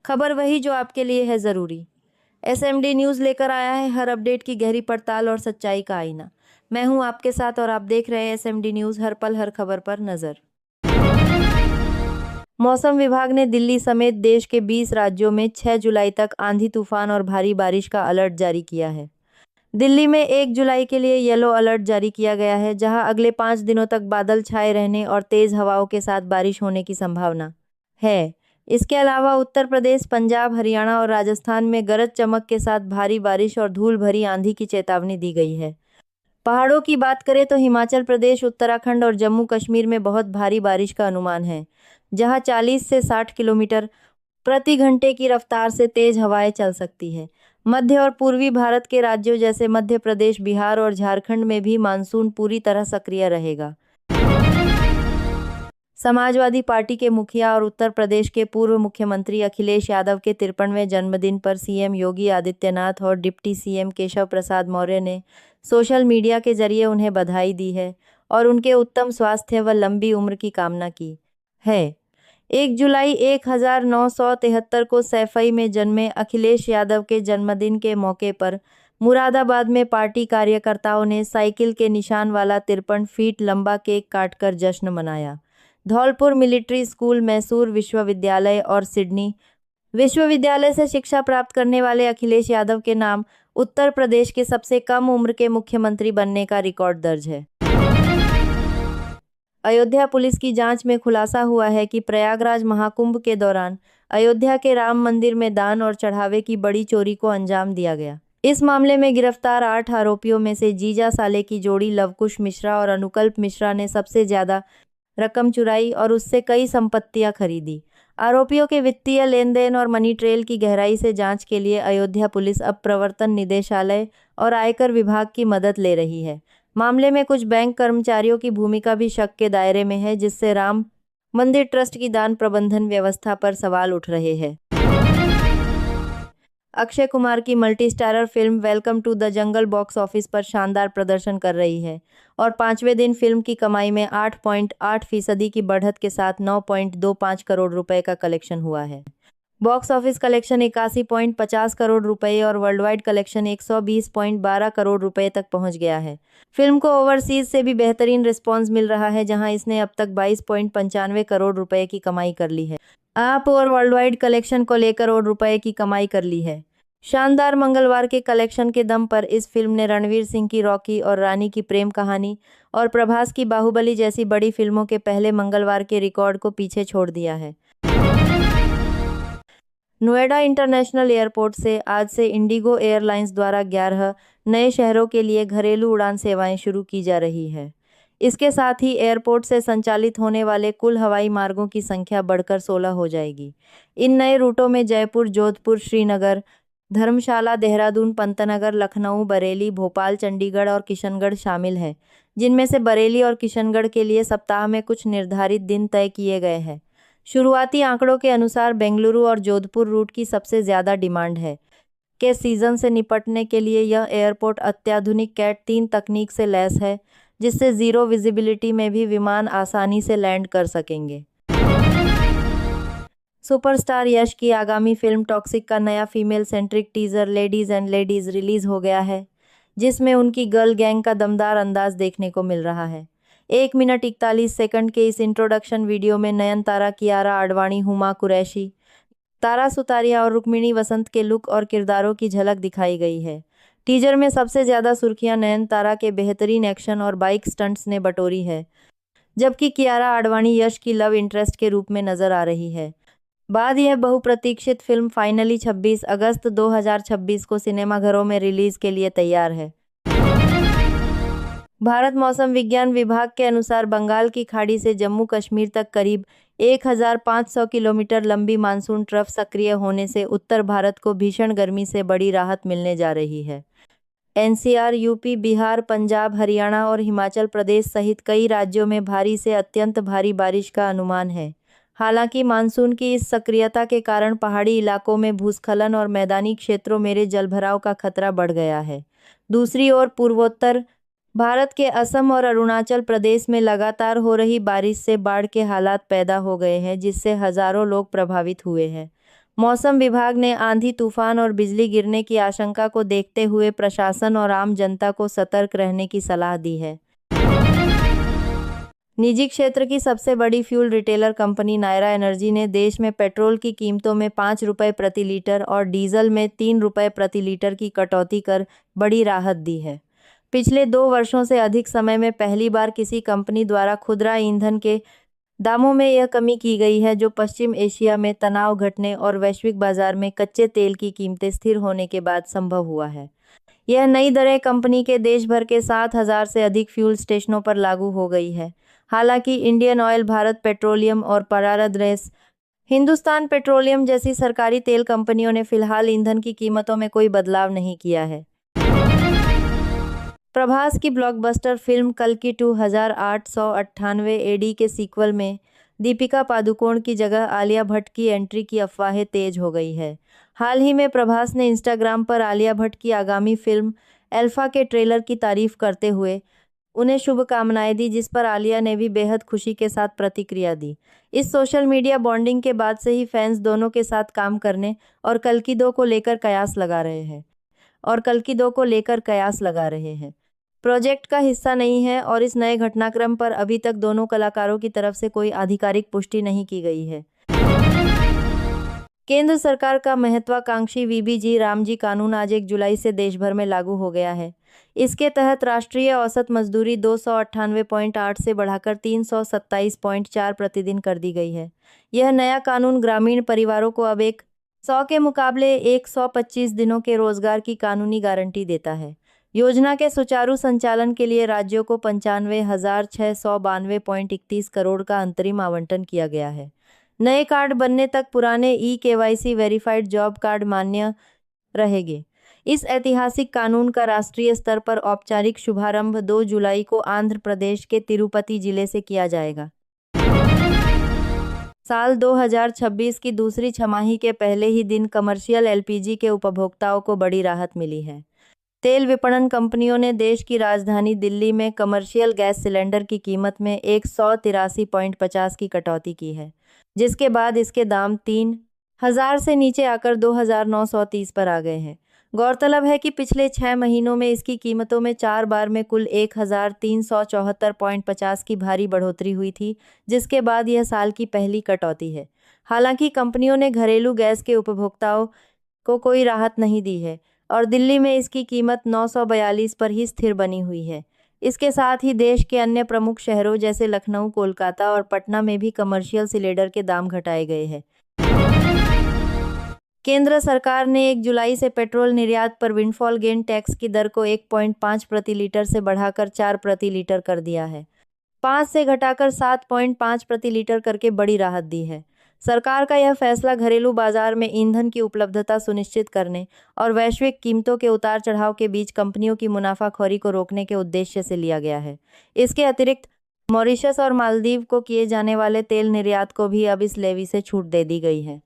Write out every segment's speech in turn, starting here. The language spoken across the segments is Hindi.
खबर वही जो आपके लिए है ज़रूरी। एसएमडी न्यूज़ लेकर आया है हर अपडेट की गहरी पड़ताल और सच्चाई का आईना। मैं हूं आपके साथ और आप देख रहे हैं एसएमडी न्यूज़, हर पल हर खबर पर नज़र। मौसम विभाग ने दिल्ली समेत देश के 20 राज्यों में 6 जुलाई तक आंधी तूफान और भारी बारिश का अलर्ट जारी किया है। दिल्ली में 1 जुलाई के लिए येलो अलर्ट जारी किया गया है, जहां अगले 5 दिनों तक बादल छाए रहने और तेज हवाओं के साथ बारिश होने की संभावना है। इसके अलावा उत्तर प्रदेश, पंजाब, हरियाणा और राजस्थान में गरज चमक के साथ भारी बारिश और धूल भरी आंधी की चेतावनी दी गई है। पहाड़ों की बात करें तो हिमाचल प्रदेश, उत्तराखंड और जम्मू कश्मीर में बहुत भारी बारिश का अनुमान है, जहां 40 से 60 किलोमीटर प्रति घंटे की रफ्तार से तेज हवाएं चल सकती है। मध्य और पूर्वी भारत के राज्यों जैसे मध्य प्रदेश, बिहार और झारखंड में भी मानसून पूरी तरह सक्रिय रहेगा। समाजवादी पार्टी के मुखिया और उत्तर प्रदेश के पूर्व मुख्यमंत्री अखिलेश यादव के 53वें जन्मदिन पर सीएम योगी आदित्यनाथ और डिप्टी सीएम केशव प्रसाद मौर्य ने सोशल मीडिया के जरिए उन्हें बधाई दी है और उनके उत्तम स्वास्थ्य व लंबी उम्र की कामना की है। 1 जुलाई 1973 को सैफई में जन्मे अखिलेश यादव के जन्मदिन के मौके पर मुरादाबाद में पार्टी कार्यकर्ताओं ने साइकिल के निशान वाला 53 फीट लंबा केक काटकर जश्न मनाया। धौलपुर मिलिट्री स्कूल, मैसूर विश्वविद्यालय और सिडनी विश्वविद्यालय से शिक्षा प्राप्त करने वाले अखिलेश यादव के नाम उत्तर प्रदेश के सबसे कम उम्र के मुख्यमंत्री बनने का रिकॉर्ड दर्ज है। अयोध्या पुलिस की जांच में खुलासा हुआ है कि प्रयागराज महाकुंभ के दौरान अयोध्या के राम मंदिर में दान और चढ़ावे की बड़ी चोरी को अंजाम दिया गया। इस मामले में गिरफ्तार 8 आरोपियों में से जीजा साले की जोड़ी लवकुश मिश्रा और अनुकल्प मिश्रा ने सबसे ज्यादा रकम चुराई और उससे कई संपत्तियां खरीदी। आरोपियों के वित्तीय लेन देन और मनी ट्रेल की गहराई से जांच के लिए अयोध्या पुलिस अब प्रवर्तन निदेशालय और आयकर विभाग की मदद ले रही है। मामले में कुछ बैंक कर्मचारियों की भूमिका भी शक के दायरे में है, जिससे राम मंदिर ट्रस्ट की दान प्रबंधन व्यवस्था पर सवाल उठ रहे हैं। अक्षय कुमार की multi starrer film welcome to the jungle box office पर शानदार प्रदर्शन कर रही है और 5वें दिन फिल्म की कमाई में 8.8% की बढ़त के साथ 9.25 करोड़ रुपए का कलेक्शन हुआ है। बॉक्स ऑफिस कलेक्शन 81.50 करोड़ रुपए और वर्ल्ड वाइड कलेक्शन 120.12 करोड़ रुपए तक पहुंच गया है। फिल्म को ओवरसीज से भी बेहतरीन रिस्पॉन्स मिल रहा है, जहां इसने अब तक 22.95 करोड़ रुपए की कमाई कर ली है। आप और वर्ल्ड वाइड कलेक्शन को लेकर करोड़ रुपए की कमाई कर ली है। शानदार मंगलवार के कलेक्शन के दम पर इस फिल्म ने रणवीर सिंह की रॉकी और रानी की प्रेम कहानी और प्रभास की बाहुबली जैसी बड़ी फिल्मों के पहले मंगलवार के रिकॉर्ड को पीछे छोड़ दिया है। नोएडा इंटरनेशनल एयरपोर्ट से आज से इंडिगो एयरलाइंस द्वारा 11 नए शहरों के लिए घरेलू उड़ान सेवाएं शुरू की जा रही है। इसके साथ ही एयरपोर्ट से संचालित होने वाले कुल हवाई मार्गों की संख्या बढ़कर 16 हो जाएगी। इन नए रूटों में जयपुर, जोधपुर, श्रीनगर, धर्मशाला, देहरादून, पंतनगर, लखनऊ, बरेली, भोपाल, चंडीगढ़ और किशनगढ़ शामिल है, जिनमें से बरेली और किशनगढ़ के लिए सप्ताह में कुछ निर्धारित दिन तय किए गए हैं। शुरुआती आंकड़ों के अनुसार बेंगलुरु और जोधपुर रूट की सबसे ज़्यादा डिमांड है। के सीजन से निपटने के लिए यह एयरपोर्ट अत्याधुनिक कैट 3 तकनीक से लैस है, जिससे जीरो विजिबिलिटी में भी विमान आसानी से लैंड कर सकेंगे। सुपरस्टार यश की आगामी फिल्म टॉक्सिक का नया female centric teaser ladies and ladies release हो गया है, जिसमें उनकी गर्ल गैंग का दमदार अंदाज देखने को मिल रहा है। 1 मिनट 41 सेकंड के इस इंट्रोडक्शन वीडियो में नयनतारा, कियारा आडवाणी, हुमा कुरैशी, तारा सुतारिया और रुक्मिणी वसंत के लुक और किरदारों की झलक दिखाई गई है। टीजर में सबसे ज्यादा सुर्खियां नयनतारा के बेहतरीन एक्शन और बाइक स्टंट्स ने बटोरी है, जबकि कियारा आडवाणी यश की लव इंटरेस्ट के रूप में नजर आ रही है। बाद यह बहुप्रतीक्षित फिल्म फाइनली 26 अगस्त 2026 को सिनेमाघरों में रिलीज के लिए तैयार है। भारत मौसम विज्ञान विभाग के अनुसार बंगाल की खाड़ी से जम्मू कश्मीर तक करीब 1500 किलोमीटर लंबी मानसून ट्रफ सक्रिय होने से उत्तर भारत को भीषण गर्मी से बड़ी राहत मिलने जा रही है। एनसीआर, यूपी, बिहार, पंजाब, हरियाणा और हिमाचल प्रदेश सहित कई राज्यों में भारी से अत्यंत भारी बारिश का अनुमान है। हालांकि मानसून की इस सक्रियता के कारण पहाड़ी इलाकों में भूस्खलन और मैदानी क्षेत्रों में जलभराव का खतरा बढ़ गया है। दूसरी ओर पूर्वोत्तर भारत के असम और अरुणाचल प्रदेश में लगातार हो रही बारिश से बाढ़ के हालात पैदा हो गए हैं, जिससे हजारों लोग प्रभावित हुए हैं। मौसम विभाग ने आंधी तूफान और बिजली गिरने की आशंका को देखते हुए प्रशासन और आम जनता को सतर्क रहने की सलाह दी है। निजी क्षेत्र की सबसे बड़ी fuel retailer company Nayara Energy ने देश में पेट्रोल की कीमतों में 5 रुपये प्रति लीटर और डीजल में 3 रुपये प्रति लीटर की कटौती कर बड़ी राहत दी है। पिछले 2 वर्षों से अधिक समय में पहली बार किसी कंपनी द्वारा खुदरा ईंधन के दामों में यह कमी की गई है, जो पश्चिम एशिया में तनाव घटने और वैश्विक बाजार में कच्चे तेल की कीमतें स्थिर होने के बाद संभव हुआ है। यह नई दरें कंपनी के देश भर के 7,000 से अधिक फ्यूल स्टेशनों पर लागू हो गई है। हालांकि इंडियन ऑयल, भारत पेट्रोलियम और पारादिस हिंदुस्तान पेट्रोलियम जैसी सरकारी तेल कंपनियों ने फिलहाल ईंधन की कीमतों में कोई बदलाव नहीं किया है। प्रभास की ब्लॉकबस्टर फिल्म कल्कि 2898 एडी के सीक्वल में दीपिका पादुकोण की जगह आलिया भट्ट की एंट्री की अफवाहें तेज हो गई है। हाल ही में प्रभास ने इंस्टाग्राम पर आलिया भट्ट की आगामी फिल्म अल्फा के ट्रेलर की तारीफ करते हुए उन्हें शुभकामनाएं दी, जिस पर आलिया ने भी बेहद खुशी के साथ प्रतिक्रिया दी। इस सोशल मीडिया बॉन्डिंग के बाद से ही फैंस दोनों के साथ काम करने और कल्कि 2 को लेकर कयास लगा रहे हैं। प्रोजेक्ट का हिस्सा नहीं है और इस नए घटनाक्रम पर अभी तक दोनों कलाकारों की तरफ से कोई आधिकारिक पुष्टि नहीं की गई है। केंद्र सरकार का महत्वाकांक्षी वीबीजी रामजी कानून आज 1 जुलाई से देश भर में लागू हो गया है। इसके तहत राष्ट्रीय औसत मजदूरी 298.8 से बढ़ाकर 327.4 प्रतिदिन कर दी गई है। यह नया कानून ग्रामीण परिवारों को अब 100 के मुकाबले 125 दिनों के रोजगार की कानूनी गारंटी देता है। योजना के सुचारू संचालन के लिए राज्यों को 95,692.31 करोड़ का अंतरिम आवंटन किया गया है। नए कार्ड बनने तक पुराने ई-केवाईसी वेरीफाइड जॉब कार्ड मान्य रहेंगे। इस ऐतिहासिक कानून का राष्ट्रीय स्तर पर औपचारिक शुभारंभ 2 जुलाई को आंध्र प्रदेश के तिरुपति जिले से किया जाएगा। साल 2026 की दूसरी छमाही के पहले ही दिन कमर्शियल एलपीजी के उपभोक्ताओं को बड़ी राहत मिली है। तेल विपणन कंपनियों ने देश की राजधानी दिल्ली में कमर्शियल गैस सिलेंडर की कीमत में 183.50 की कटौती की है, जिसके बाद इसके दाम 3,000 से नीचे आकर 2,930 पर आ गए हैं। गौरतलब है कि पिछले 6 महीनों में इसकी कीमतों में 4 बार में कुल 1,374.50 की भारी बढ़ोतरी हुई थी, जिसके बाद यह साल की पहली कटौती है। हालांकि कंपनियों ने घरेलू गैस के उपभोक्ताओं को कोई राहत नहीं दी है और दिल्ली में इसकी कीमत 942 पर ही स्थिर बनी हुई है। इसके साथ ही देश के अन्य प्रमुख शहरों जैसे लखनऊ, कोलकाता और पटना में भी कमर्शियल सिलेंडर के दाम घटाए गए हैं। केंद्र सरकार ने 1 जुलाई से पेट्रोल निर्यात पर विंडफॉल गेन टैक्स की दर को 1.5 प्रति लीटर से बढ़ाकर 4 प्रति लीटर कर दिया है। 5 से घटाकर 7.5 प्रति लीटर करके बड़ी राहत दी है। सरकार का यह फैसला घरेलू बाजार में ईंधन की उपलब्धता सुनिश्चित करने और वैश्विक कीमतों के उतार चढ़ाव के बीच कंपनियों की मुनाफाखोरी को रोकने के उद्देश्य से लिया गया है। इसके अतिरिक्त मॉरिशस और मालदीव को किए जाने वाले तेल निर्यात को भी अब इस लेवी से छूट दे दी गई है।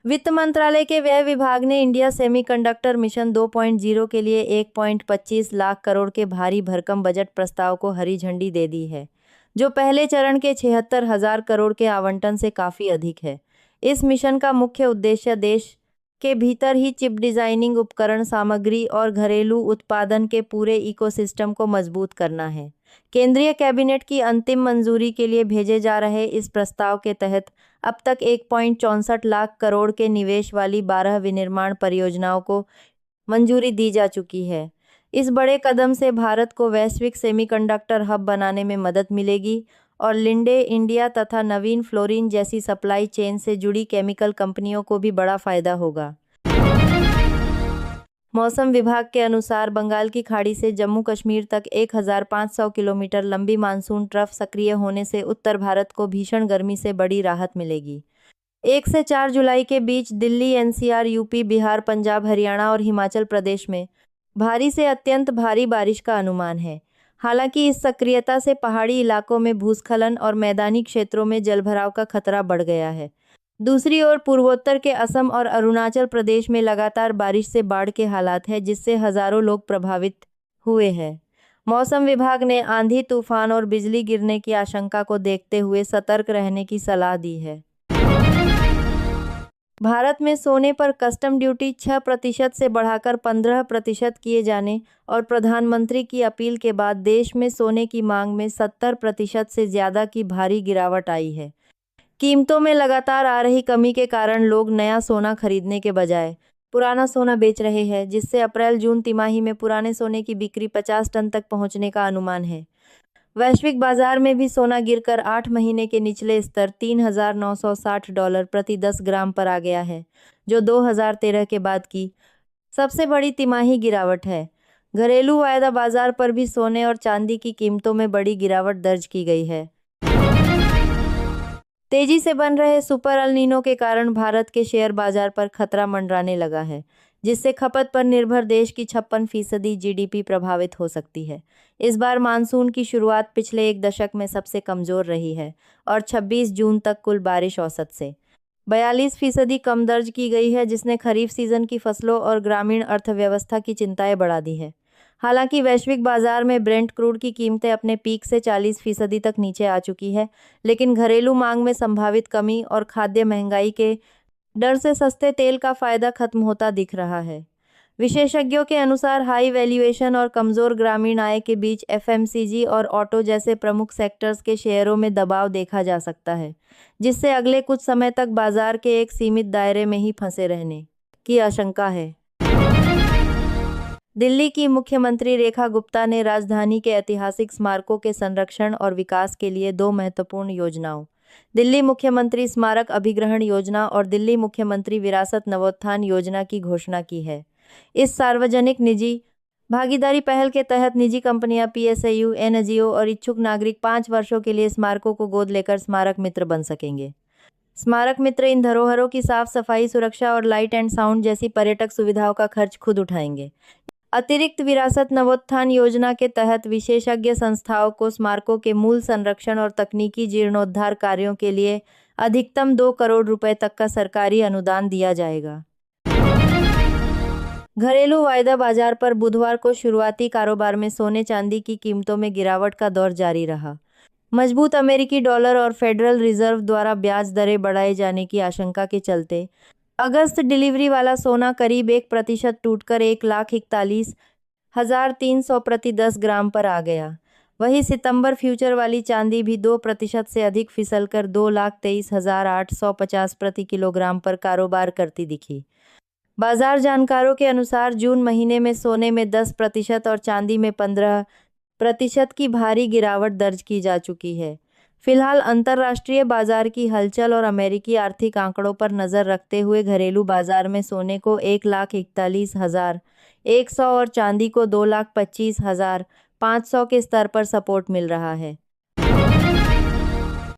वित्त मंत्रालय के व्यय विभाग ने इंडिया सेमीकंडक्टर मिशन 2.0 के लिए 1.25 लाख करोड़ के भारी भरकम बजट प्रस्ताव को हरी झंडी दे दी है, जो पहले चरण के 76,000 करोड़ के आवंटन से काफ़ी अधिक है। इस मिशन का मुख्य उद्देश्य देश के भीतर ही चिप डिजाइनिंग, उपकरण सामग्री और घरेलू उत्पादन के पूरे इकोसिस्टम को मजबूत करना है। केंद्रीय कैबिनेट की अंतिम मंजूरी के लिए भेजे जा रहे इस प्रस्ताव के तहत अब तक 1.64 लाख करोड़ के निवेश वाली 12 विनिर्माण परियोजनाओं को मंजूरी दी जा चुकी है। इस बड़े कदम से भारत को वैश्विक सेमीकंडक्टर हब बनाने में मदद मिलेगी और लिंडे इंडिया तथा नवीन फ्लोरिन जैसी सप्लाई चेन से जुड़ी केमिकल कंपनियों को भी बड़ा फायदा होगा। मौसम विभाग के अनुसार बंगाल की खाड़ी से जम्मू कश्मीर तक 1,500 किलोमीटर लंबी मानसून ट्रफ सक्रिय होने से उत्तर भारत को भीषण गर्मी से बड़ी राहत मिलेगी। 1 से 4 जुलाई के बीच दिल्ली, एनसीआर, यूपी, बिहार, पंजाब, हरियाणा और हिमाचल प्रदेश में भारी से अत्यंत भारी बारिश का अनुमान है। हालांकि इस सक्रियता से पहाड़ी इलाकों में भूस्खलन और मैदानी क्षेत्रों में जलभराव का खतरा बढ़ गया है। दूसरी ओर पूर्वोत्तर के असम और अरुणाचल प्रदेश में लगातार बारिश से बाढ़ के हालात हैं, जिससे हजारों लोग प्रभावित हुए हैं। मौसम विभाग ने आंधी, तूफान और बिजली गिरने की आशंका को देखते हुए सतर्क रहने की सलाह दी है। भारत में सोने पर कस्टम ड्यूटी 6% से बढ़ाकर 15% किए जाने और प्रधानमंत्री की अपील के बाद देश में सोने की मांग में 70% से ज़्यादा की भारी गिरावट आई है। कीमतों में लगातार आ रही कमी के कारण लोग नया सोना खरीदने के बजाय पुराना सोना बेच रहे हैं, जिससे अप्रैल-जून तिमाही में पुराने सोने की बिक्री 50 टन तक पहुंचने का अनुमान है। वैश्विक बाजार में भी सोना गिरकर 8 महीने के निचले स्तर $3,960 प्रति 10 ग्राम पर आ गया है, जो 2013 के बाद की सबसे बड़ी तिमाही गिरावट है। घरेलू वायदा बाजार पर भी सोने और चांदी की कीमतों में बड़ी गिरावट दर्ज की गई है। तेजी से बन रहे सुपर एल नीनो के कारण भारत के शेयर बाजार पर खतरा मंडराने लगा है, जिससे खपत पर निर्भर देश की 56% जीडीपी प्रभावित हो सकती है। इस बार मानसून की शुरुआत पिछले एक दशक में सबसे कमजोर रही है और 26 जून तक कुल बारिश औसत से 42% कम दर्ज की गई है, जिसने खरीफ सीजन की फसलों और ग्रामीण अर्थव्यवस्था की चिंताएं बढ़ा दी है। हालांकि वैश्विक बाजार में ब्रेंट क्रूड की कीमतें अपने पीक से 40% तक नीचे आ चुकी है, लेकिन घरेलू मांग में संभावित कमी और खाद्य महंगाई के डर से सस्ते तेल का फायदा खत्म होता दिख रहा है। विशेषज्ञों के अनुसार हाई वैल्यूएशन और कमजोर ग्रामीण आय के बीच एफएमसीजी और ऑटो जैसे प्रमुख सेक्टर्स के शेयरों में दबाव देखा जा सकता है, जिससे अगले कुछ समय तक बाजार के एक सीमित दायरे में ही फंसे रहने की आशंका है। दिल्ली की मुख्यमंत्री रेखा गुप्ता ने राजधानी के ऐतिहासिक स्मारकों के संरक्षण और विकास के लिए 2 महत्वपूर्ण योजनाओं, दिल्ली मुख्यमंत्री स्मारक अभिग्रहण योजना और दिल्ली मुख्यमंत्री विरासत नवोत्थान योजना की घोषणा की है। इस सार्वजनिक निजी भागीदारी पहल के तहत निजी कंपनियां, पीएसयू, एनजीओ और इच्छुक नागरिक 5 वर्षों के लिए स्मारकों को गोद लेकर स्मारक मित्र बन सकेंगे। स्मारक मित्र इन धरोहरों की साफ सफाई, सुरक्षा और लाइट एंड साउंड जैसी पर्यटक सुविधाओं का खर्च खुद उठाएंगे। अतिरिक्त विरासत नवोत्थान योजना के तहत विशेषज्ञ संस्थाओं को स्मारकों के मूल संरक्षण और तकनीकी जीर्णोद्धार कार्यों के लिए अधिकतम 2 करोड़ रुपए तक का सरकारी अनुदान दिया जाएगा। घरेलू वायदा बाजार पर बुधवार को शुरुआती कारोबार में सोने चांदी की कीमतों में गिरावट का दौर जारी रहा। मजबूत अमेरिकी डॉलर और फेडरल रिजर्व द्वारा ब्याज दरें बढ़ाए जाने की आशंका के चलते अगस्त डिलीवरी वाला सोना करीब 1% टूटकर 1,41,300 प्रति 10 ग्राम पर आ गया। वहीं सितंबर फ्यूचर वाली चांदी भी 2% से अधिक फिसलकर 2,23,850 प्रति किलोग्राम पर कारोबार करती दिखी। बाजार जानकारों के अनुसार जून महीने में सोने में 10% और चांदी में 15% की भारी गिरावट दर्ज की जा चुकी है। फिलहाल अंतर्राष्ट्रीय बाजार की हलचल और अमेरिकी आर्थिक आंकड़ों पर नजर रखते हुए घरेलू बाजार में सोने को 1,41,100 और चांदी को 2,25,500 के स्तर पर सपोर्ट मिल रहा है।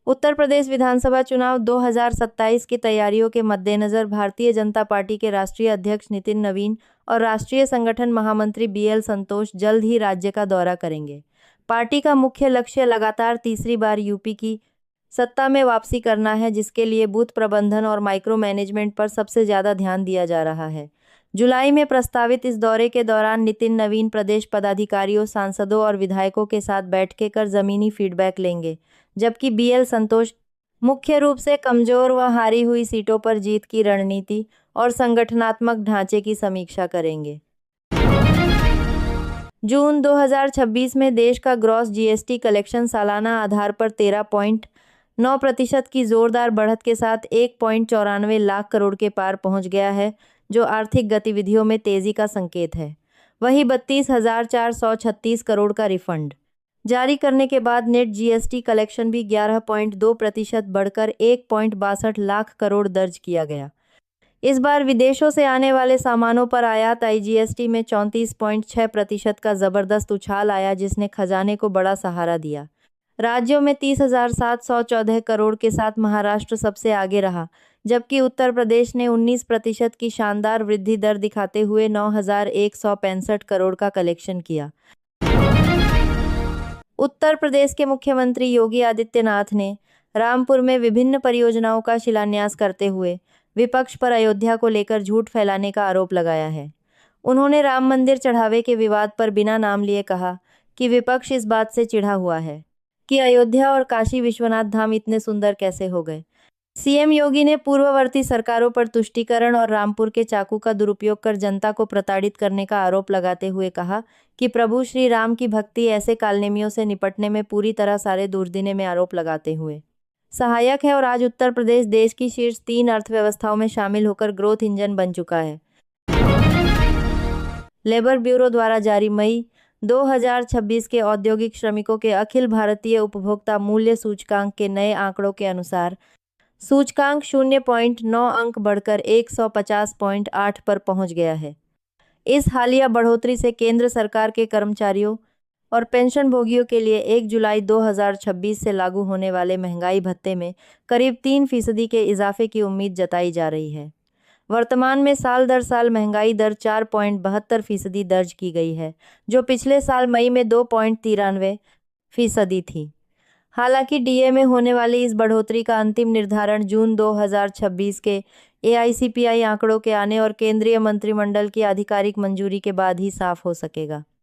उत्तर प्रदेश विधानसभा चुनाव 2027 की तैयारियों के मद्देनजर भारतीय जनता पार्टी के राष्ट्रीय अध्यक्ष नितिन नवीन और राष्ट्रीय संगठन महामंत्री बीएल संतोष जल्द ही राज्य का दौरा करेंगे। पार्टी का मुख्य लक्ष्य लगातार तीसरी बार यूपी की सत्ता में वापसी करना है, जिसके लिए बूथ प्रबंधन और माइक्रो मैनेजमेंट पर सबसे ज्यादा ध्यान दिया जा रहा है। जुलाई में प्रस्तावित इस दौरे के दौरान नितिन नवीन प्रदेश पदाधिकारियों, सांसदों और विधायकों के साथ बैठकें कर जमीनी फीडबैक लेंगे, जबकि बीएल संतोष मुख्य रूप से कमजोर व हारी हुई सीटों पर जीत की रणनीति और संगठनात्मक ढांचे की समीक्षा करेंगे। जून 2026 में देश का ग्रॉस जीएसटी कलेक्शन सालाना आधार पर 13.9% की जोरदार बढ़त के साथ 1.94 लाख करोड़ के पार पहुंच गया है, जो आर्थिक गतिविधियों में तेजी का संकेत है। वहीं 32,436 करोड़ का रिफंड जारी करने के बाद नेट जीएसटी कलेक्शन भी 11.2% बढ़कर 1.62 लाख करोड़ दर्ज किया गया। इस बार विदेशों से आने वाले सामानों पर आयात आईजीएसटी में 34.6% का जबरदस्त उछाल आया, जिसने खजाने को बड़ा सहारा दिया। राज्यों में 30,714 करोड़ के साथ महाराष्ट्र सबसे आगे रहा, जबकि उत्तर प्रदेश ने 19% की शानदार वृद्धि दर दिखाते हुए 9,165 करोड़ का कलेक्शन किया। उत्तर प्रदेश के मुख्यमंत्री योगी आदित्यनाथ ने रामपुर में विभिन्न परियोजनाओं का शिलान्यास करते हुए विपक्ष पर अयोध्या को लेकर झूठ फैलाने का आरोप लगाया है। उन्होंने राम मंदिर चढ़ावे के विवाद पर बिना नाम लिए कहा कि विपक्ष इस बात से चिढ़ा हुआ है कि अयोध्या और काशी विश्वनाथ धाम इतने सुंदर कैसे हो गए। सीएम योगी ने पूर्ववर्ती सरकारों पर तुष्टीकरण और रामपुर के चाकू का दुरुपयोग कर जनता को प्रताड़ित करने का आरोप लगाते हुए कहा कि प्रभु श्री राम की भक्ति ऐसे कालनेमियों से निपटने में पूरी तरह सारे दूरदीने में आरोप लगाते हुए सहायक है और आज उत्तर प्रदेश देश की शीर्ष 3 अर्थव्यवस्थाओं में शामिल होकर ग्रोथ इंजन बन चुका है। लेबर ब्यूरो द्वारा जारी मई 2026 के औद्योगिक श्रमिकों के अखिल भारतीय उपभोक्ता मूल्य सूचकांक के नए आंकड़ों के अनुसार सूचकांक 0.9 अंक बढ़कर 150.8 पर पहुंच गया है। इस हालिया बढ़ोतरी से केंद्र सरकार के कर्मचारियों और पेंशन भोगियों के लिए 1 जुलाई 2026 से लागू होने वाले महंगाई भत्ते में करीब 3% के इजाफे की उम्मीद जताई जा रही है। वर्तमान में साल दर साल महंगाई दर 4.72% दर्ज की गई है, जो पिछले साल मई में 2.93% थी। हालांकि डीए में होने वाली इस बढ़ोतरी का अंतिम निर्धारण जून 2026 के एआईसीपीआई आंकड़ों के आने और केंद्रीय मंत्रिमंडल की आधिकारिक मंजूरी के बाद ही साफ हो सकेगा।